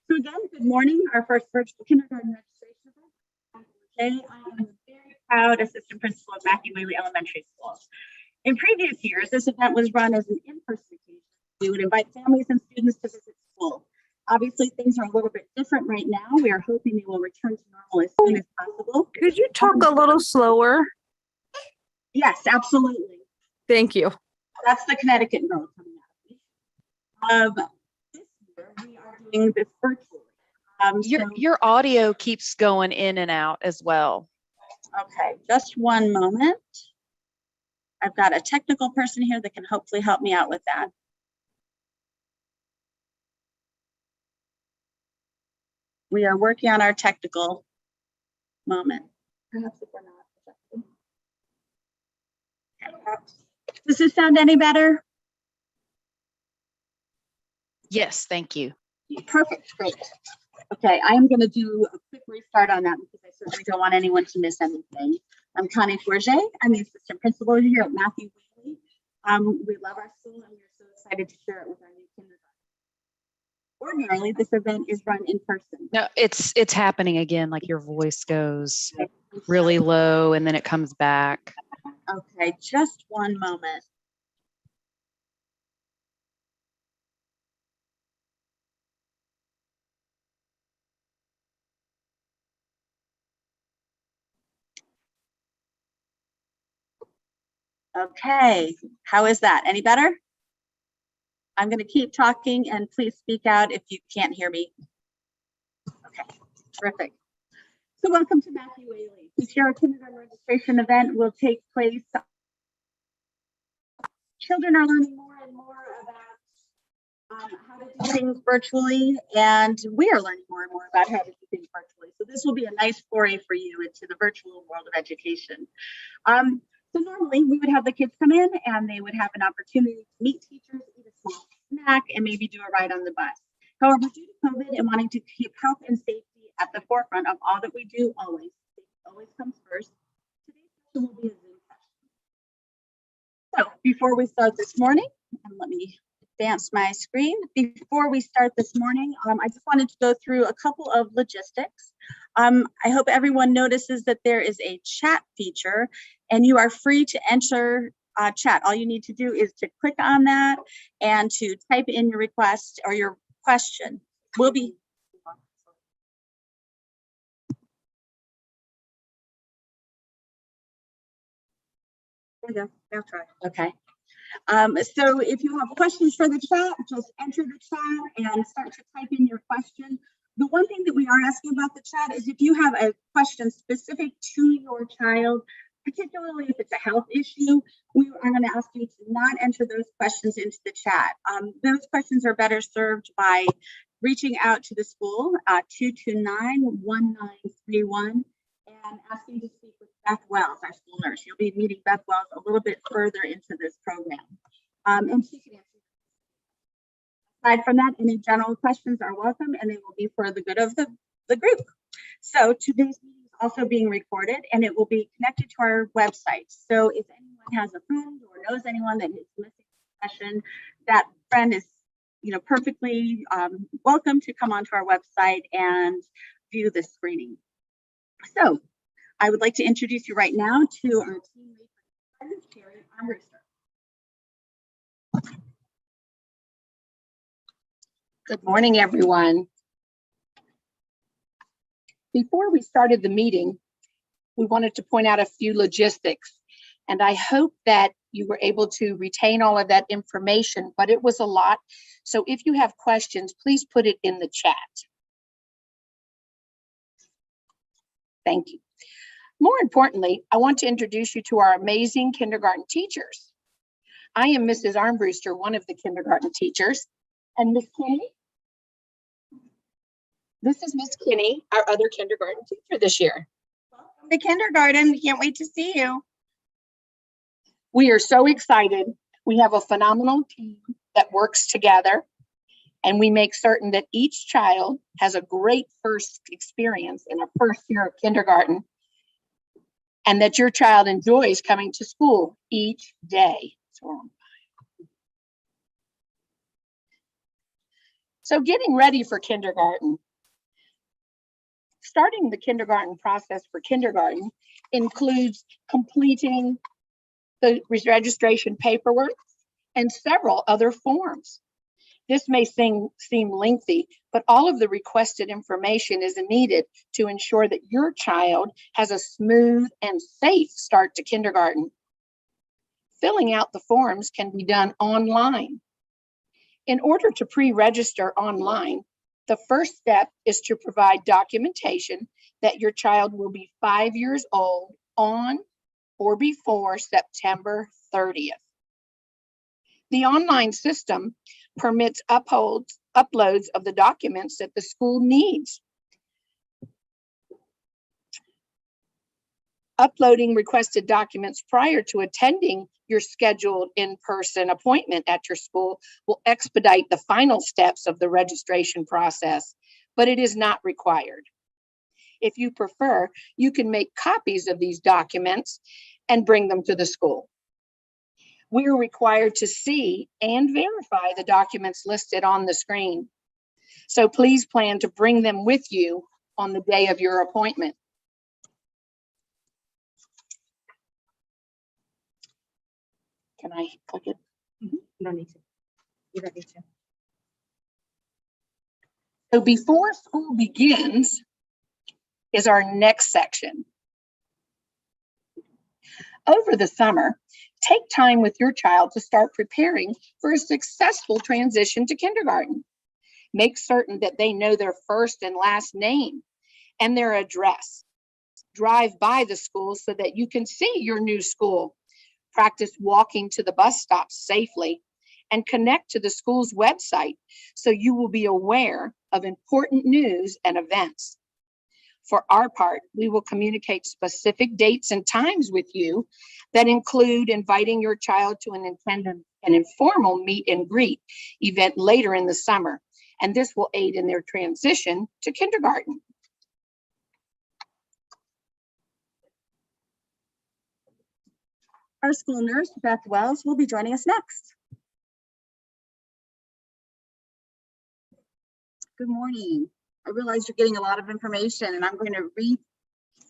So again, good morning. Our first virtual kindergarten registration event. Today, I am very proud assistant principal of Matthew Whaley Elementary School. In previous years, this event was run as an in-person occasion. We would invite families and students to visit school. Obviously, things are a little bit different right now. We are hoping they will return to normal as soon as possible. Could you talk a little slower? Yes, absolutely. Thank you. That's the Connecticut girl coming out. This year, we are doing this virtually. Your audio keeps going in and out as well. Okay, just one moment. I've got a technical person here that can hopefully help me out with that. We are working on our technical moment. Perhaps if we're not. Okay. Does this sound any better? Yes, thank you. Perfect, great. Okay, I am going to do a quick restart on that because I certainly don't want anyone to miss anything. I'm Connie Forget. I'm the assistant principal here at Matthew Whaley. We love our school and we're so excited to share it with our new kindergarten. Ordinarily, this event is run in person. No, it's happening again. Like your voice goes really low and then it comes back. Okay, just one moment. Okay, how is that? Any better? I'm going to keep talking and please speak out if you can't hear me. Okay, terrific. So welcome to Matthew Whaley. This year our kindergarten registration event will take place. Children are learning more and more about how to do things virtually, and we are learning more and more about how to do things virtually. So this will be a nice foray for you into the virtual world of education. So normally we would have the kids come in and they would have an opportunity to meet teachers, eat a small snack, and maybe do a ride on the bus. However, due to COVID and wanting to keep health and safety at the forefront of all that we do, always comes first, today's session will be a Zoom session. So before we start this morning, and let me advance my screen. Before we start this morning, I just wanted to go through a couple of logistics. I hope everyone notices that there is a chat feature and you are free to enter chat. All you need to do is to click on that and to type in your request or your question. We'll be I'll try. Okay. So if you have questions for the chat, just enter the chat and start to type in your question. The one thing that we are asking about the chat is if you have a question specific to your child, particularly if it's a health issue, we are going to ask you to not enter those questions into the chat. Those questions are better served by reaching out to the school, 229-1931, and asking to speak with Beth Wells, our school nurse. You'll be meeting Beth Wells a little bit further into this program. And she can answer. Aside from that, any general questions are welcome and they will be for the good of the group. So today's meeting is also being recorded and it will be connected to our website. So if anyone has a friend or knows anyone that is missing a session, that friend is perfectly welcome to come onto our website and view the screening. So I would like to introduce you right now to our team lead, Terry Armbruster. Good morning, everyone. Before we started the meeting, we wanted to point out a few logistics, and I hope that you were able to retain all of that information, but it was a lot. So if you have questions, please put it in the chat. Thank you. More importantly, I want to introduce you to our amazing kindergarten teachers. I am Mrs. Armbruster, one of the kindergarten teachers, and Miss Kinney. This is Miss Kinney, our other kindergarten teacher this year. Welcome to kindergarten. Can't wait to see you. We are so excited. We have a phenomenal team that works together, and we make certain that each child has a great first experience in a first year of kindergarten, and that your child enjoys coming to school each day. So getting ready for kindergarten. Starting the kindergarten process for kindergarten includes completing the registration paperwork and several other forms. This may seem lengthy, but all of the requested information is needed to ensure that your child has a smooth and safe start to kindergarten. Filling out the forms can be done online. In order to pre-register online, the first step is to provide documentation that your child will be 5 years old on or before September 30th. The online system permits uploads of the documents that the school needs. Uploading requested documents prior to attending your scheduled in-person appointment at your school will expedite the final steps of the registration process, but it is not required. If you prefer, you can make copies of these documents and bring them to the school. We are required to see and verify the documents listed on the screen. So please plan to bring them with you on the day of your appointment. Can I click it? You don't need to. You don't need to. So before school begins is our next section. Over the summer, take time with your child to start preparing for a successful transition to kindergarten. Make certain that they know their first and last name and their address. Drive by the school so that you can see your new school. Practice walking to the bus stop safely and connect to the school's website so you will be aware of important news and events. For our part, we will communicate specific dates and times with you that include inviting your child to an informal meet and greet event later in the summer, and this will aid in their transition to kindergarten. Our school nurse, Beth Wells, will be joining us next. Good morning. I realize you're getting a lot of information, and I'm going to read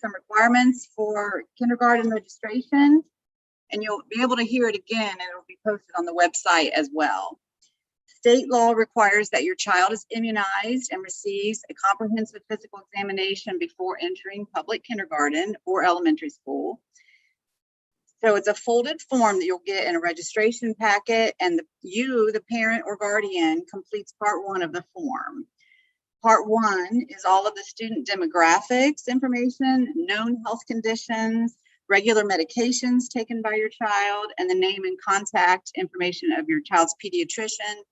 some requirements for kindergarten registration, and you'll be able to hear it again, and it'll be posted on the website as well. State law requires that your child is immunized and receives a comprehensive physical examination before entering public kindergarten or elementary school. So it's a folded form that you'll get in a registration packet, and the parent or guardian, completes part 1 of the form. Part 1 is all of the student demographics information, known health conditions, regular medications taken by your child, and the name and contact information of your child's pediatrician,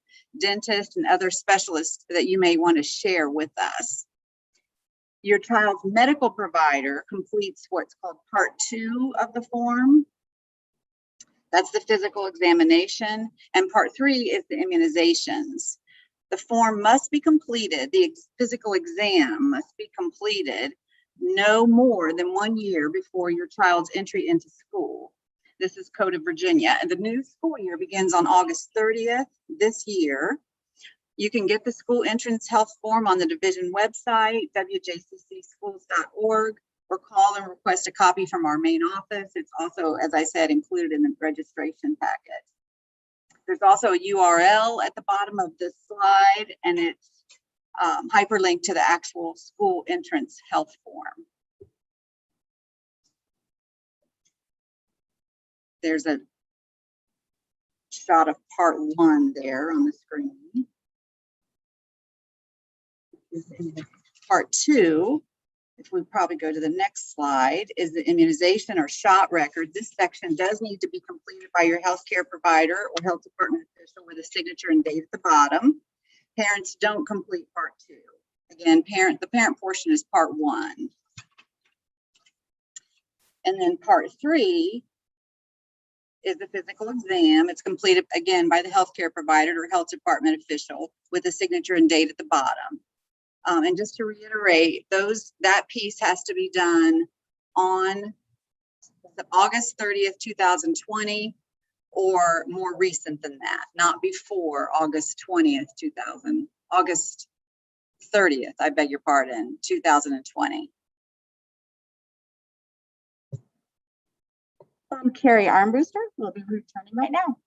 dentist, and other specialists that you may want to share with us. Your child's medical provider completes what's called Part 2 of the form. That's the physical examination. And Part 3 is the immunizations. The form must be completed, the physical exam must be completed no more than 1 year before your child's entry into school. This is Code of Virginia, and the new school year begins on August 30th this year. You can get the school entrance health form on the division website, wjccschools.org, or call and request a copy from our main office. It's also, as I said, included in the registration packet. There's also a URL at the bottom of this slide, and it's hyperlinked to the actual school entrance health form. There's a shot of Part 1 there on the screen. Part 2, if we probably go to the next slide, is the immunization or shot record. This section does need to be completed by your healthcare provider or health department official with a signature and date at the bottom. Parents don't complete Part 2. Again, the parent portion is Part 1. And then Part 3 is the physical exam. It's completed again by the healthcare provider or health department official with a signature and date at the bottom. And just to reiterate, that piece has to be done on August 30th, 2020, or more recent than that, not before August 20th, August 30th, I beg your pardon, 2020. Carrie Armbruster will be returning right now.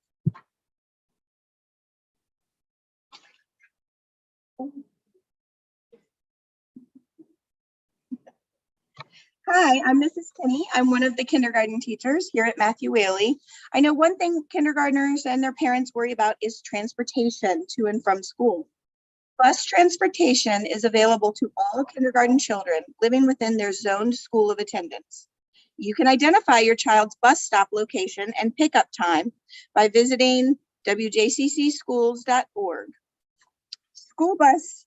Hi, I'm Mrs. Kinney. I'm one of the kindergarten teachers here at Matthew Whaley. I know one thing kindergartners and their parents worry about is transportation to and from school. Bus transportation is available to all kindergarten children living within their zoned school of attendance. You can identify your child's bus stop location and pickup time by visiting wjccschools.org. School bus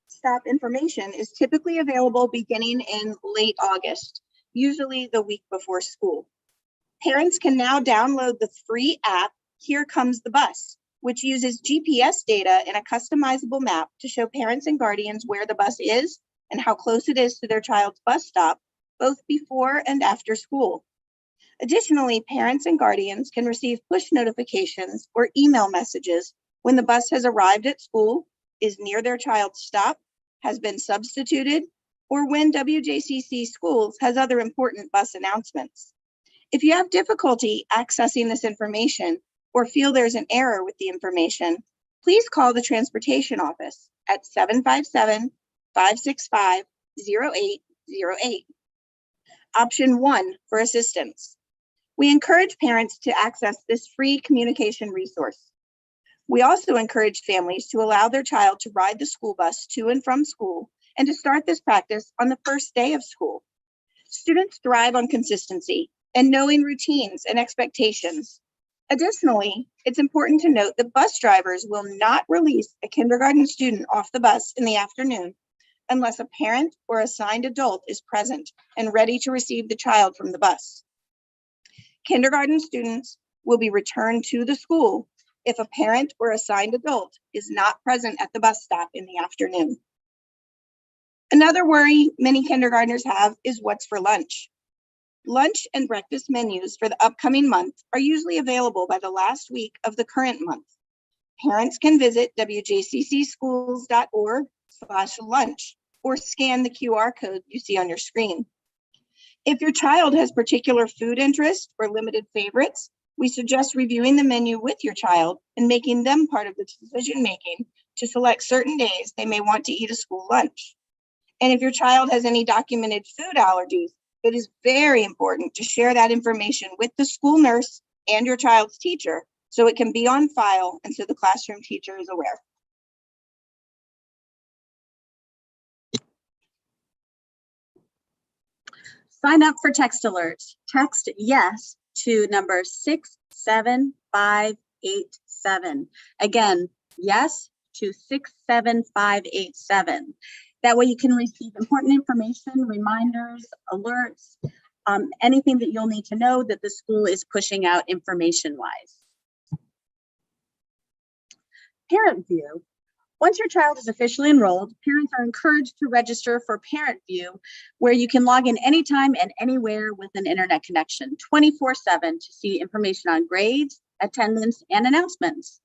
stop information is typically available beginning in late August, usually the week before school. Parents can now download the free app, Here Comes the Bus, which uses GPS data in a customizable map to show parents and guardians where the bus is and how close it is to their child's bus stop, both before and after school. Additionally, parents and guardians can receive push notifications or email messages when the bus has arrived at school, is near their child's stop, has been substituted, or when WJCC Schools has other important bus announcements. If you have difficulty accessing this information or feel there's an error with the information, please call the transportation office at 757-565-0808. Option 1 for assistance. We encourage parents to access this free communication resource. We also encourage families to allow their child to ride the school bus to and from school and to start this practice on the first day of school. Students thrive on consistency and knowing routines and expectations. Additionally, it's important to note that bus drivers will not release a kindergarten student off the bus in the afternoon unless a parent or assigned adult is present and ready to receive the child from the bus. Kindergarten students will be returned to the school if a parent or assigned adult is not present at the bus stop in the afternoon. Another worry many kindergartners have is what's for lunch. Lunch and breakfast menus for the upcoming month are usually available by the last week of the current month. Parents can visit wjccschools.org/lunch or scan the QR code you see on your screen. If your child has particular food interests or limited favorites, we suggest reviewing the menu with your child and making them part of the decision-making to select certain days they may want to eat a school lunch. And if your child has any documented food allergies, it is very important to share that information with the school nurse and your child's teacher so it can be on file and so the classroom teacher is aware. Sign up for text alerts. Text yes to number 67587. Again, yes to 67587. That way you can receive important information, reminders, alerts, anything that you'll need to know that the school is pushing out information-wise. Parent View. Once your child is officially enrolled, parents are encouraged to register for Parent View, where you can log in anytime and anywhere with an internet connection, 24/7, to see information on grades, attendance, and announcements.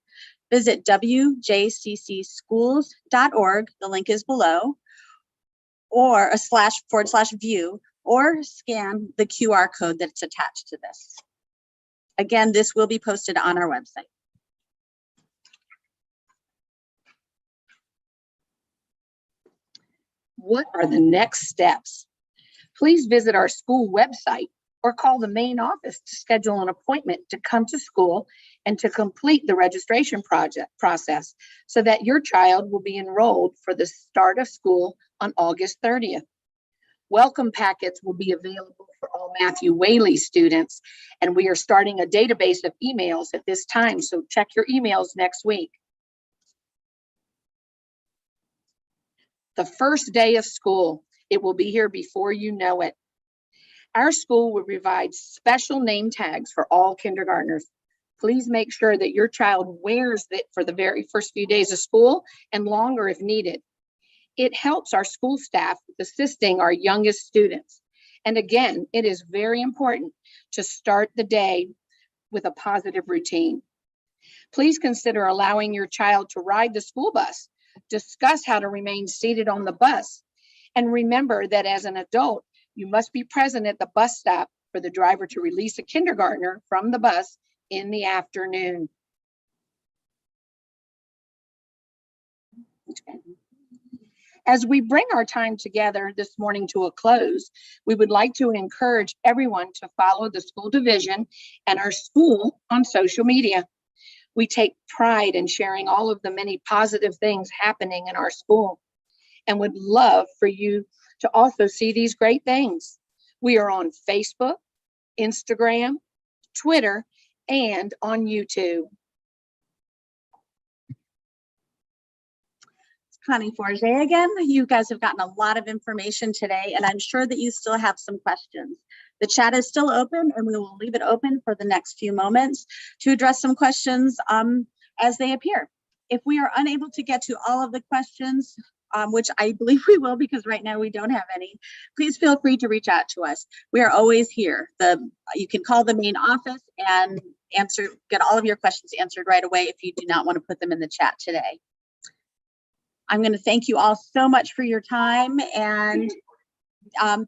Visit wjccschools.org, the link is below, or //view, or scan the QR code that's attached to this. Again, this will be posted on our website. What are the next steps? Please visit our school website or call the main office to schedule an appointment to come to school and to complete the registration process so that your child will be enrolled for the start of school on August 30th. Welcome packets will be available for all Matthew Whaley students, and we are starting a database of emails at this time, so check your emails next week. The first day of school, it will be here before you know it. Our school will provide special name tags for all kindergartners. Please make sure that your child wears it for the very first few days of school and longer if needed. It helps our school staff with assisting our youngest students. And again, it is very important to start the day with a positive routine. Please consider allowing your child to ride the school bus discuss how to remain seated on the bus, and remember that as an adult, you must be present at the bus stop for the driver to release a kindergartner from the bus in the afternoon. As we bring our time together this morning to a close, we would like to encourage everyone to follow the school division and our school on social media. We take pride in sharing all of the many positive things happening in our school and would love for you to also see these great things. We are on Facebook, Instagram, Twitter, and on YouTube. Connie Forget again. You guys have gotten a lot of information today, and I'm sure that you still have some questions. The chat is still open, and we will leave it open for the next few moments to address some questions as they appear. If we are unable to get to all of the questions, which I believe we will because right now we don't have any, please feel free to reach out to us. We are always here. You can call the main office and get all of your questions answered right away if you do not want to put them in the chat today. I'm going to thank you all so much for your time, and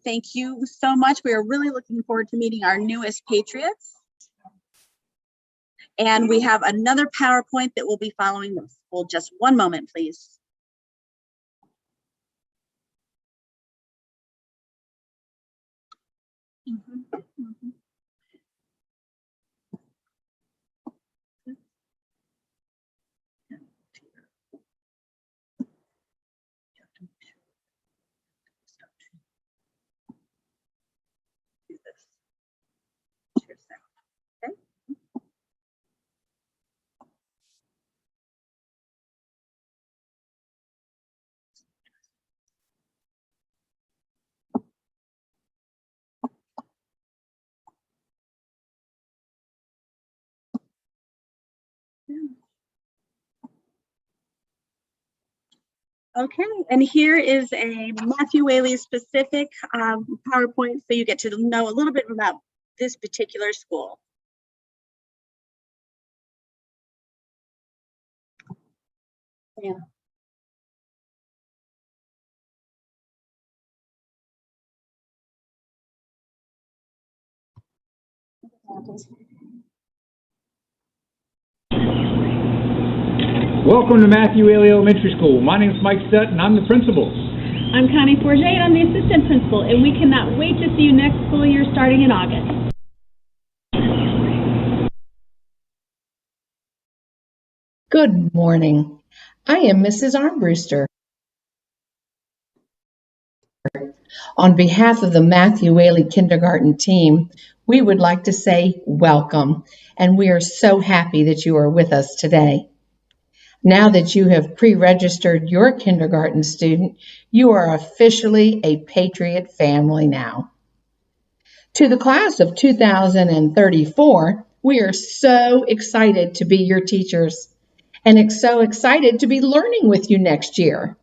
thank you so much. We are really looking forward to meeting our newest Patriots. And we have another PowerPoint that will be following this. Hold just one moment, please. Okay, and here is a Matthew Whaley specific PowerPoint, so you get to know a little bit about this particular school. Yeah. Welcome to Matthew Whaley Elementary School. My name is Mike Sutton, I'm the principal. I'm Connie Forget, and I'm the assistant principal, and we cannot wait to see you next school year starting in August. Good morning. I am Mrs. Armbruster. On behalf of the Matthew Whaley Kindergarten team, we would like to say welcome, and we are so happy that you are with us today. Now that you have pre-registered your kindergarten student, you are officially a Patriot family now. To the class of 2034, we are so excited to be your teachers and so excited to be learning with you next year.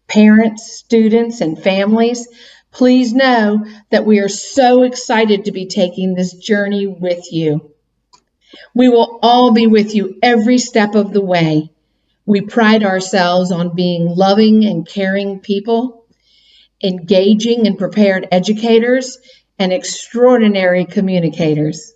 Parents, students, and families, please know that we are so excited to be taking this journey with you. We will all be with you every step of the way. We pride ourselves on being loving and caring people, engaging and prepared educators, and extraordinary communicators.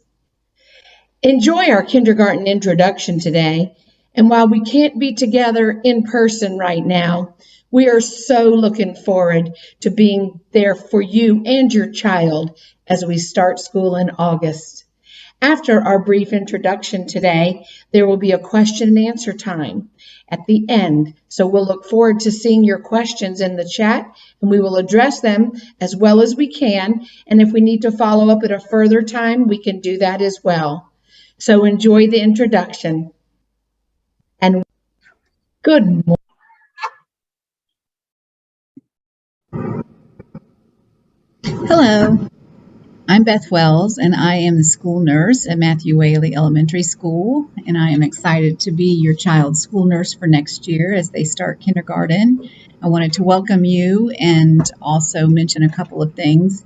Enjoy our kindergarten introduction today, and while we can't be together in person right now, we are so looking forward to being there for you and your child as we start school in August. After our brief introduction today, there will be a question and answer time at the end. So we'll look forward to seeing your questions in the chat, and we will address them as well as we can. And if we need to follow up at a further time, we can do that as well. So enjoy the introduction. And good morning. Hello, I'm Beth Wells, and I am the school nurse at Matthew Whaley Elementary School, and I am excited to be your child's school nurse for next year as they start kindergarten. I wanted to welcome you and also mention a couple of things.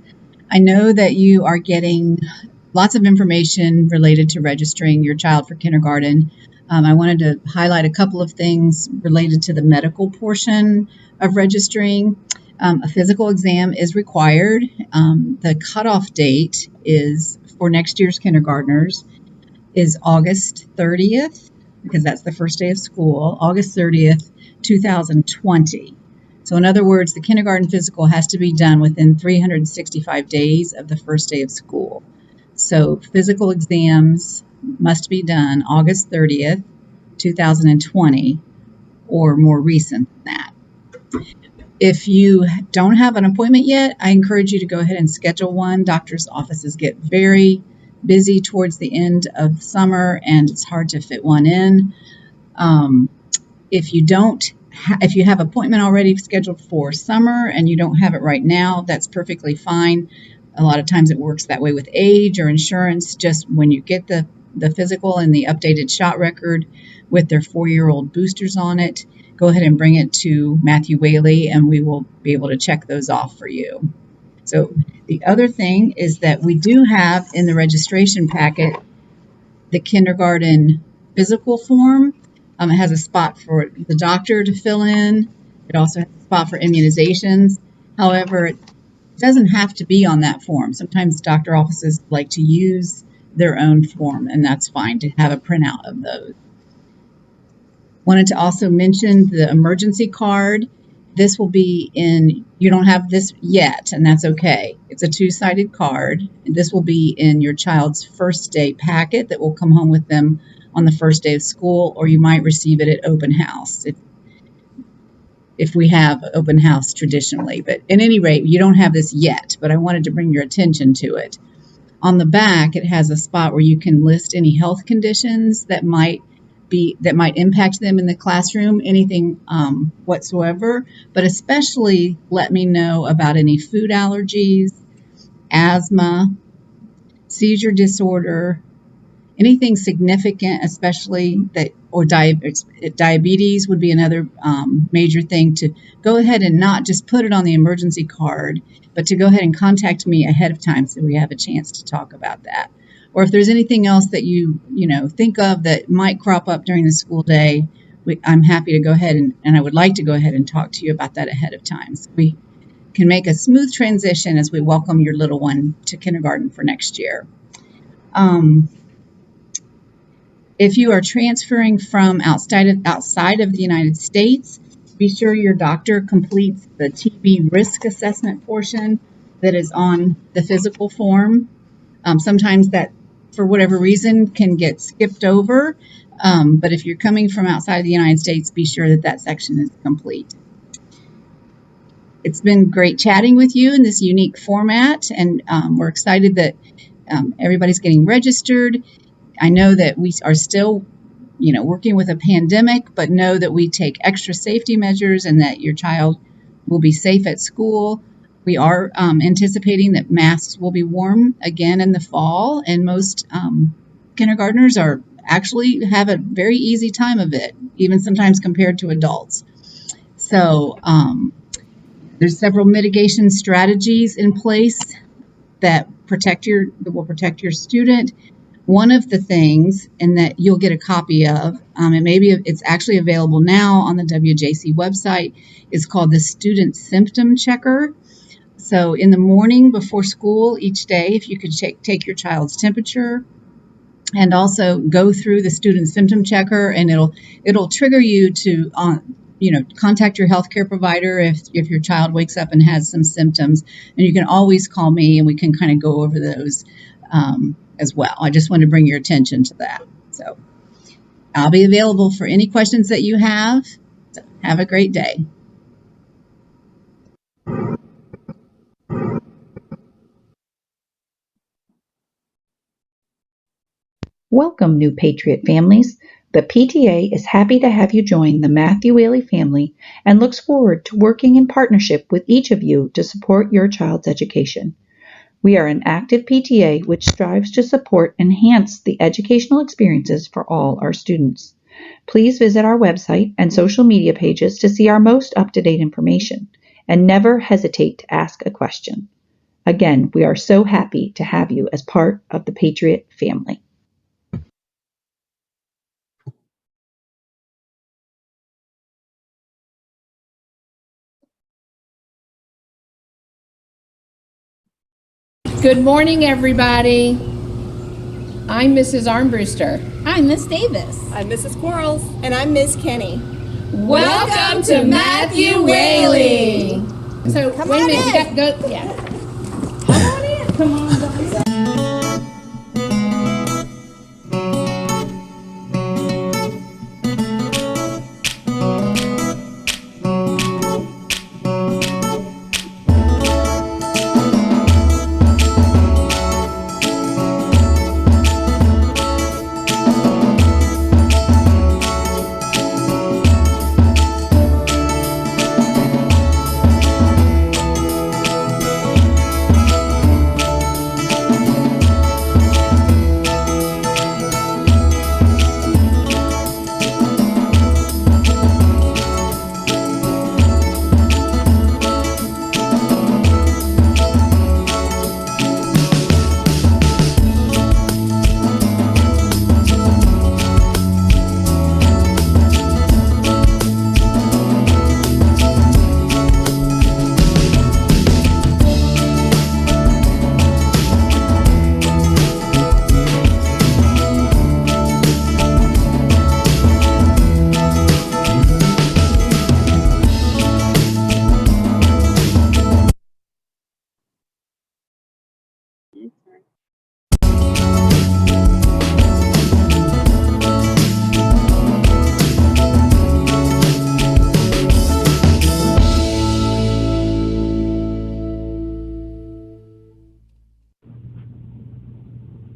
I know that you are getting lots of information related to registering your child for kindergarten I wanted to highlight a couple of things related to the medical portion of registering. A physical exam is required. The cutoff date is for next year's kindergartners is August 30th, because that's the first day of school, August 30th, 2020. So in other words, the kindergarten physical has to be done within 365 days of the first day of school. So physical exams must be done August 30th, 2020, or more recent than that. If you don't have an appointment yet, I encourage you to go ahead and schedule one. Doctors' offices get very busy towards the end of summer, and it's hard to fit one in. If you don't, if you have appointment already scheduled for summer and you don't have it right now, that's perfectly fine. A lot of times it works that way with age or insurance. Just when you get the physical and the updated shot record with their 4-year-old boosters on it, go ahead and bring it to Matthew Whaley and we will be able to check those off for you. So the other thing is that we do have in the registration packet the kindergarten physical form. It has a spot for the doctor to fill in. It also has a spot for immunizations. However, it doesn't have to be on that form. Sometimes doctor offices like to use their own form, and that's fine to have a printout of those. Wanted to also mention the emergency card. This will be in, you don't have this yet, and that's okay. It's a 2-sided card. This will be in your child's first day packet that will come home with them on the first day of school, or you might receive it at open house if we have open house traditionally. But at any rate, you don't have this yet, but I wanted to bring your attention to it. On the back, it has a spot where you can list any health conditions that might impact them in the classroom, anything whatsoever, but especially let me know about any food allergies, asthma, seizure disorder, anything significant, especially that, or diabetes would be another major thing, to go ahead and not just put it on the emergency card, but to go ahead and contact me ahead of time so we have a chance to talk about that. Or if there's anything else that you think of that might crop up during the school day, I'm happy to go ahead and I would like to go ahead and talk to you about that ahead of time, so we can make a smooth transition as we welcome your little one to kindergarten for next year. If you are transferring from outside of the United States, be sure your doctor completes the TB risk assessment portion that is on the physical form. Sometimes that, for whatever reason, can get skipped over. But if you're coming from outside of the United States, be sure that that section is complete. It's been great chatting with you in this unique format, and we're excited that everybody's getting registered. I know that we are still, working with a pandemic, but know that we take extra safety measures and that your child will be safe at school. We are anticipating that masks will be worn again in the fall, and most kindergartners actually have a very easy time of it, even sometimes compared to adults. So there's several mitigation strategies in place that will protect your student. One of the things, and that you'll get a copy of, and maybe it's actually available now on the WJC website, is called the Student Symptom Checker. So in the morning before school each day, if you could take your child's temperature and also go through the Student Symptom Checker, and it'll trigger you to contact your healthcare provider if your child wakes up and has some symptoms. And you can always call me and we can kind of go over those as well. I just want to bring your attention to that. So I'll be available for any questions that you have. So have a great day. Welcome, new Patriot families. The PTA is happy to have you join the Matthew Whaley family and looks forward to working in partnership with each of you to support your child's education. We are an active PTA which strives to support and enhance the educational experiences for all our students. Please visit our website and social media pages to see our most up-to-date information, and never hesitate to ask a question. Again, we are so happy to have you as part of the Patriot family. Good morning, everybody. I'm Mrs. Armbruster. I'm Miss Davis. I'm Mrs. Quarles. And I'm Miss Kenny. Welcome to Matthew Whaley. So Come wait a on minute, in. we got go. Yeah. Come on in. Come on, guys.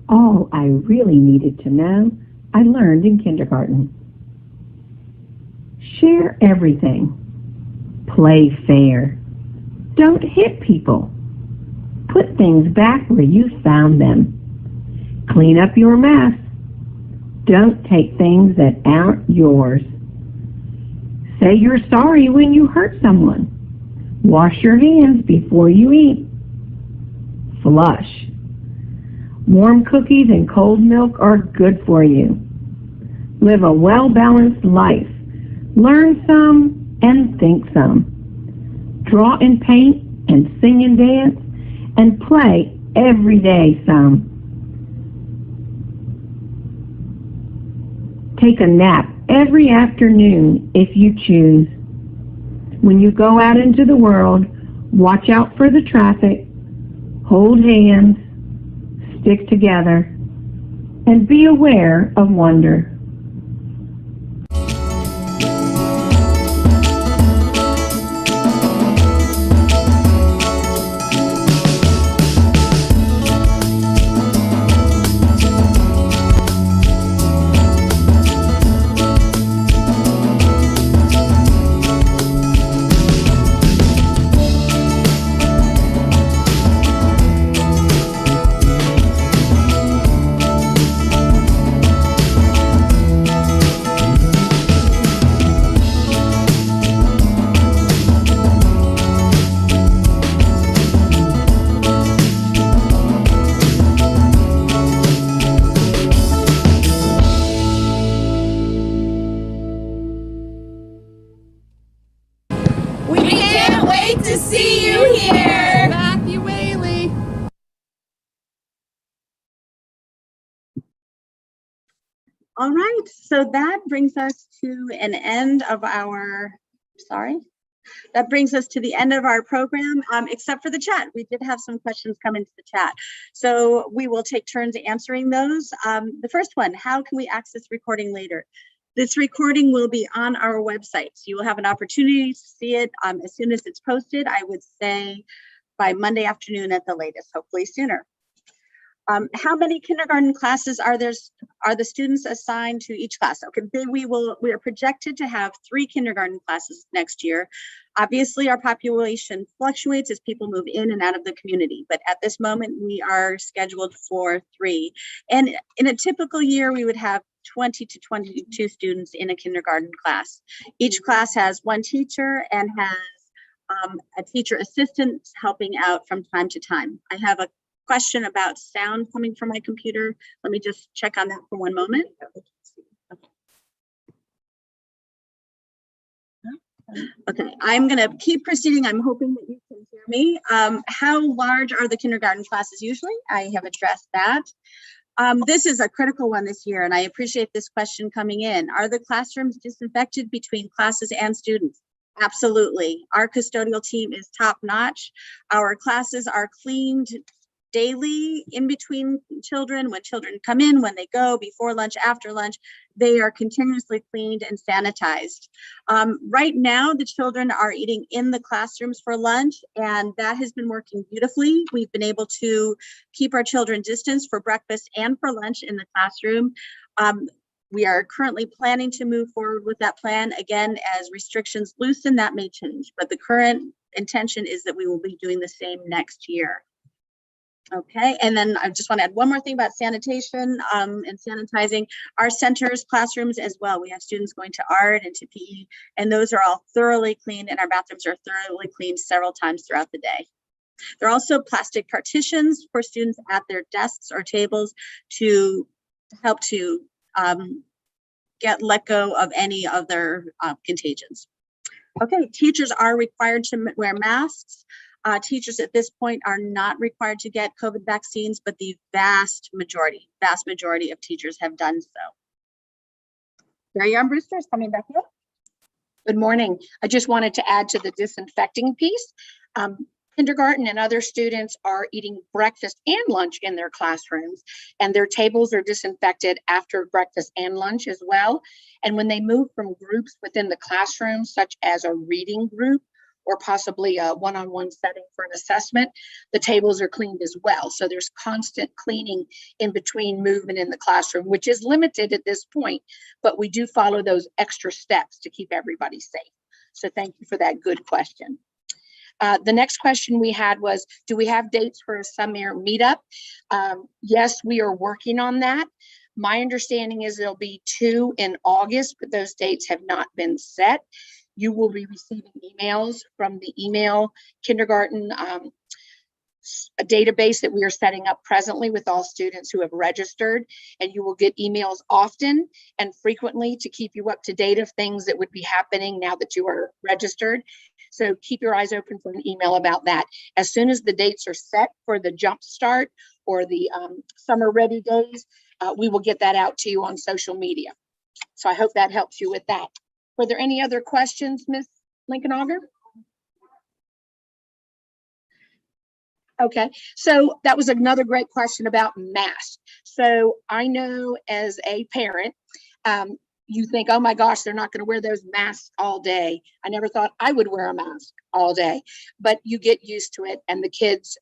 All I really needed to know, I learned in kindergarten. Share everything. Play fair. Don't hit people. Put things back where you found them. Clean up your mess. Don't take things that aren't yours. Say you're sorry when you hurt someone. Wash your hands before you eat. Flush. Warm cookies and cold milk are good for you. Live a well-balanced life. Learn some and think some. Draw and paint and sing and dance and play every day some. Take a nap every afternoon if you choose. When you go out into the world, watch out for the traffic, hold hands, stick together, and be aware of wonder. We can't wait to see you here, Matthew Whaley. All right, so that brings us to an end of our, that brings us to the end of our program, except for the chat. We did have some questions come into the chat. So we will take turns answering those. The first one, how can we access recording later? This recording will be on our website. So you will have an opportunity to see it as soon as it's posted. I would say by Monday afternoon at the latest, hopefully sooner. How many kindergarten classes are the students assigned to each class? Okay, we are projected to have 3 kindergarten classes next year. Obviously, our population fluctuates as people move in and out of the community, but at this moment, we are scheduled for 3. And in a typical year, we would have 20 to 22 students in a kindergarten class. Each class has 1 teacher and has a teacher assistant helping out from time to time. I have a question about sound coming from my computer. Let me just check on that for one moment. Okay, I'm going to keep proceeding. I'm hoping that you can hear me. How large are the kindergarten classes usually? I have addressed that. This is a critical one this year, and I appreciate this question coming in. Are the classrooms disinfected between classes and students? Absolutely. Our custodial team is top notch. Our classes are cleaned daily in between children, when children come in, when they go, before lunch, after lunch, they are continuously cleaned and sanitized. Right now, the children are eating in the classrooms for lunch, and that has been working beautifully. We've been able to keep our children distanced for breakfast and for lunch in the classroom. We are currently planning to move forward with that plan. Again, as restrictions loosen, that may change, but the current intention is that we will be doing the same next year. Okay, and then I just want to add one more thing about sanitation and sanitizing our centers, classrooms as well. We have students going to art and to PE, and those are all thoroughly cleaned, and our bathrooms are thoroughly cleaned several times throughout the day. There are also plastic partitions for students at their desks or tables to help to let go of any of their contagions. Okay, teachers are required to wear masks. Teachers at this point are not required to get COVID vaccines, but the vast majority of teachers have done so. There you are, Brewster, is coming back here. Good morning. I just wanted to add to the disinfecting piece. Kindergarten and other students are eating breakfast and lunch in their classrooms, and their tables are disinfected after breakfast and lunch as well. And when they move from groups within the classroom, such as a reading group or possibly a one-on-one setting for an assessment, the tables are cleaned as well. So there's constant cleaning in between movement in the classroom, which is limited at this point, but we do follow those extra steps to keep everybody safe. So thank you for that good question. The next question we had was, do we have dates for a summer meetup? Yes, we are working on that. My understanding is there'll be 2 in August, but those dates have not been set. You will be receiving emails from the email kindergarten a database that we are setting up presently with all students who have registered, and you will get emails often and frequently to keep you up to date of things that would be happening now that you are registered. So keep your eyes open for an email about that. As soon as the dates are set for the Jump Start or the Summer Ready Days, we will get that out to you on social media. So I hope that helps you with that. Were there any other questions, Ms. Lincoln-Auger? Okay, so that was another great question about masks. So I know as a parent, you think, oh my gosh, they're not going to wear those masks all day. I never thought I would wear a mask all day, but you get used to it, and the kids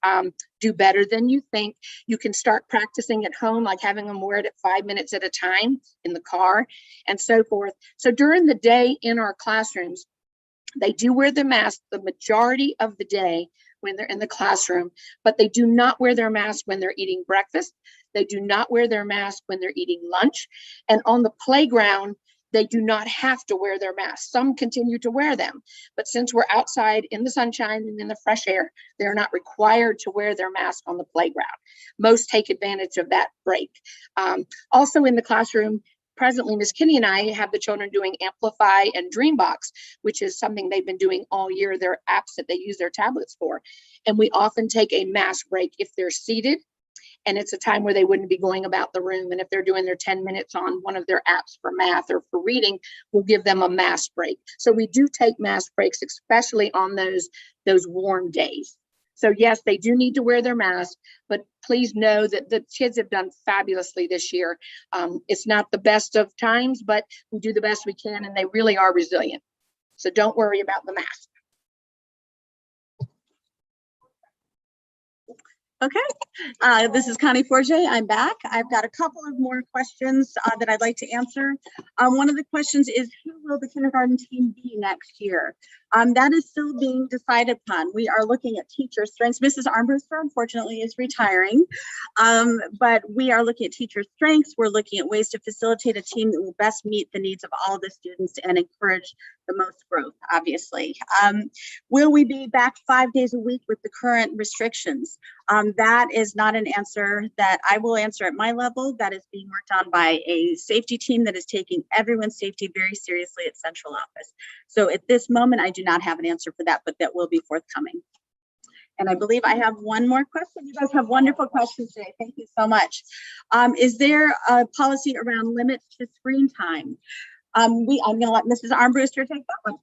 do better than you think. You can start practicing at home, like having them wear it at 5 minutes at a time in the car and so forth. So during the day in our classrooms, they do wear the mask the majority of the day when they're in the classroom, but they do not wear their mask when they're eating breakfast. They do not wear their mask when they're eating lunch. And on the playground, they do not have to wear their masks. Some continue to wear them, but since we're outside in the sunshine and in the fresh air, they're not required to wear their mask on the playground. Most take advantage of that break. Also in the classroom, presently, Ms. Kinney and I have the children doing Amplify and Dreambox, which is something they've been doing all year. They're apps that they use their tablets for. And we often take a mask break if they're seated, and it's a time where they wouldn't be going about the room. And if they're doing their 10 minutes on one of their apps for math or for reading, we'll give them a mask break. So we do take mask breaks, especially on those warm days. So yes, they do need to wear their mask, but please know that the kids have done fabulously this year. It's not the best of times, but we do the best we can, and they really are resilient. So don't worry about the mask. Okay, this is Connie Forget. I'm back. I've got a couple of more questions that I'd like to answer. One of the questions is, who will the kindergarten team be next year? That is still being decided upon. We are looking at teacher strengths. Mrs. Armbruster, unfortunately, is retiring, but we are looking at teacher strengths. We're looking at ways to facilitate a team that will best meet the needs of all the students and encourage the most growth, obviously. Will we be back 5 days a week with the current restrictions? That is not an answer that I will answer at my level. That is being worked on by a safety team that is taking everyone's safety very seriously at central office. So at this moment, I do not have an answer for that, but that will be forthcoming. And I believe I have one more question. You guys have wonderful questions today. Thank you so much. Is there a policy around limits to screen time? I'm going to let Mrs. Armbruster take that one.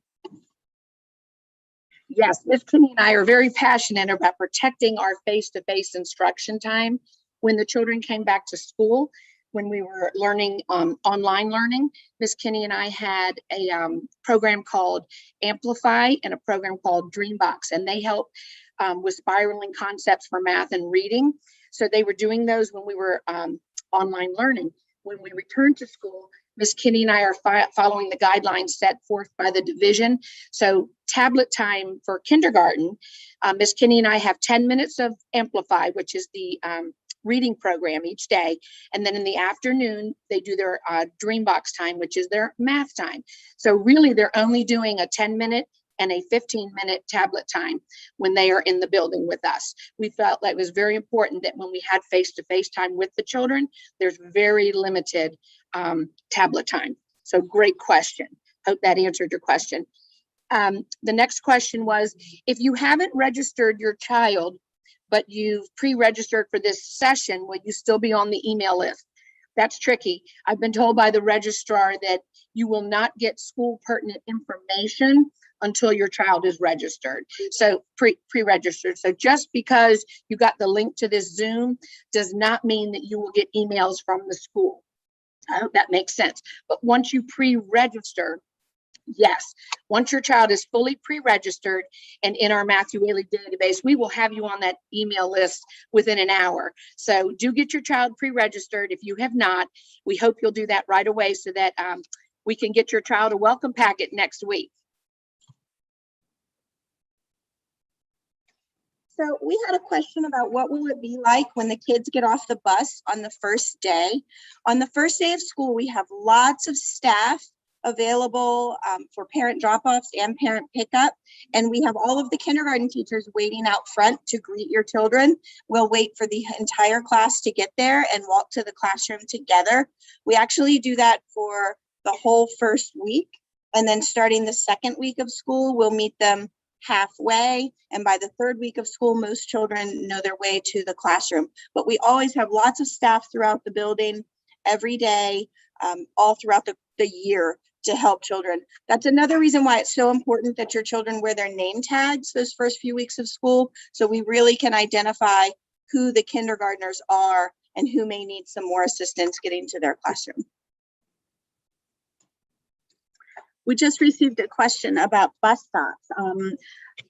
Yes, Ms. Kinney and I are very passionate about protecting our face-to-face instruction time. When the children came back to school, when we were learning online learning, Ms. Kinney and I had a program called Amplify and a program called Dreambox, and they help with spiraling concepts for math and reading. So they were doing those when we were online learning. When we returned to school, Ms. Kinney and I are following the guidelines set forth by the division. So tablet time for kindergarten, Ms. Kinney and I have 10 minutes of Amplify, which is the reading program each day. And then in the afternoon, they do their Dreambox time, which is their math time. So really, they're only doing a 10-minute and a 15-minute tablet time when they are in the building with us. We felt that it was very important that when we had face-to-face time with the children, there's very limited tablet time. So great question. Hope that answered your question. The next question was, if you haven't registered your child, but you've pre-registered for this session, will you still be on the email list? That's tricky. I've been told by the registrar that you will not get school pertinent information until your child is registered. So pre-registered. So just because you got the link to this Zoom does not mean that you will get emails from the school. I hope that makes sense. But once you pre-register, yes, once your child is fully pre-registered and in our Matthew Whaley database, we will have you on that email list within an hour. So do get your child pre-registered. If you have not, we hope you'll do that right away so that we can get your child a welcome packet next week. So we had a question about what will it be like when the kids get off the bus on the first day. On the first day of school, we have lots of staff available for parent drop-offs and parent pickup. And we have all of the kindergarten teachers waiting out front to greet your children. We'll wait for the entire class to get there and walk to the classroom together. We actually do that for the whole first week. And then starting the second week of school, we'll meet them halfway. And by the third week of school, most children know their way to the classroom. But we always have lots of staff throughout the building every day, all throughout the year to help children. That's another reason why it's so important that your children wear their name tags those first few weeks of school, so we really can identify who the kindergartners are and who may need some more assistance getting to their classroom. We just received a question about bus stops.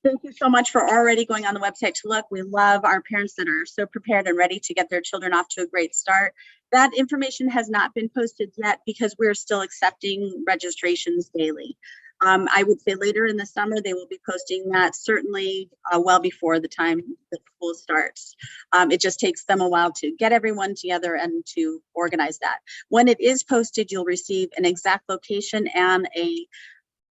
Thank you so much for already going on the website to look. We love our parents that are so prepared and ready to get their children off to a great start. That information has not been posted yet because we're still accepting registrations daily. I would say later in the summer, they will be posting that, certainly well before the time that school starts. It just takes them a while to get everyone together and to organize that. When it is posted, you'll receive an exact location and a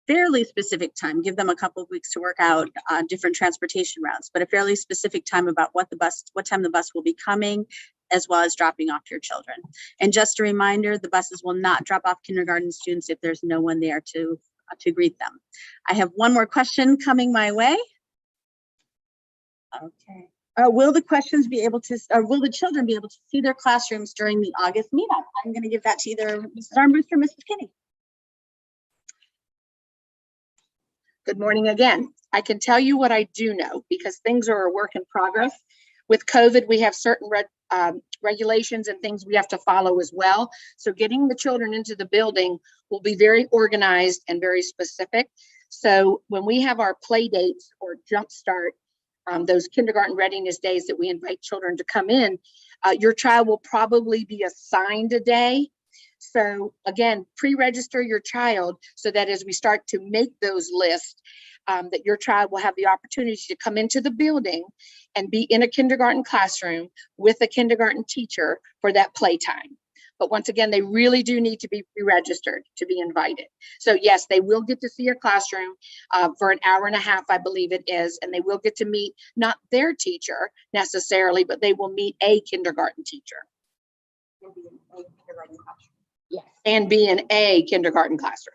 fairly specific time. Give them a couple of weeks to work out different transportation routes, but a fairly specific time about what time the bus will be coming, as well as dropping off your children. And just a reminder, the buses will not drop off kindergarten students if there's no one there to greet them. I have one more question coming my way. Okay. Will the children be able to see their classrooms during the August meetup? I'm going to give that to either Mrs. Armbruster or Mrs. Kinney. Good morning again. I can tell you what I do know because things are a work in progress. With COVID, we have certain regulations and things we have to follow as well. So getting the children into the building will be very organized and very specific. So when we have our play dates or jumpstart, those kindergarten readiness days that we invite children to come in, your child will probably be assigned a day. So again, pre-register your child so that as we start to make those lists, that your child will have the opportunity to come into the building and be in a kindergarten classroom with a kindergarten teacher for that playtime. But once again, they really do need to be pre-registered to be invited. So yes, they will get to see your classroom for an hour and a half, I believe it is, and they will get to meet not their teacher necessarily, but they will meet a kindergarten teacher. Yes, and be in a kindergarten classroom.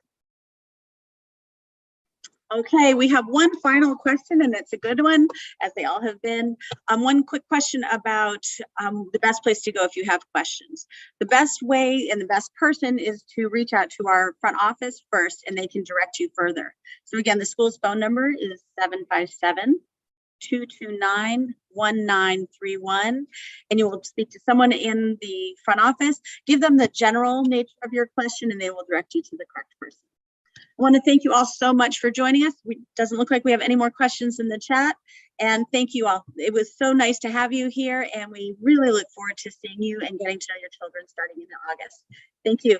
Okay, we have one final question, and it's a good one, as they all have been. One quick question about the best place to go if you have questions. The best way and the best person is to reach out to our front office first, and they can direct you further. So again, the school's phone number is 757-229-1931, and you will speak to someone in the front office. Give them the general nature of your question, and they will direct you to the correct person. I want to thank you all so much for joining us. It doesn't look like we have any more questions in the chat. And thank you all. It was so nice to have you here, and we really look forward to seeing you and getting to know your children starting in August. Thank you.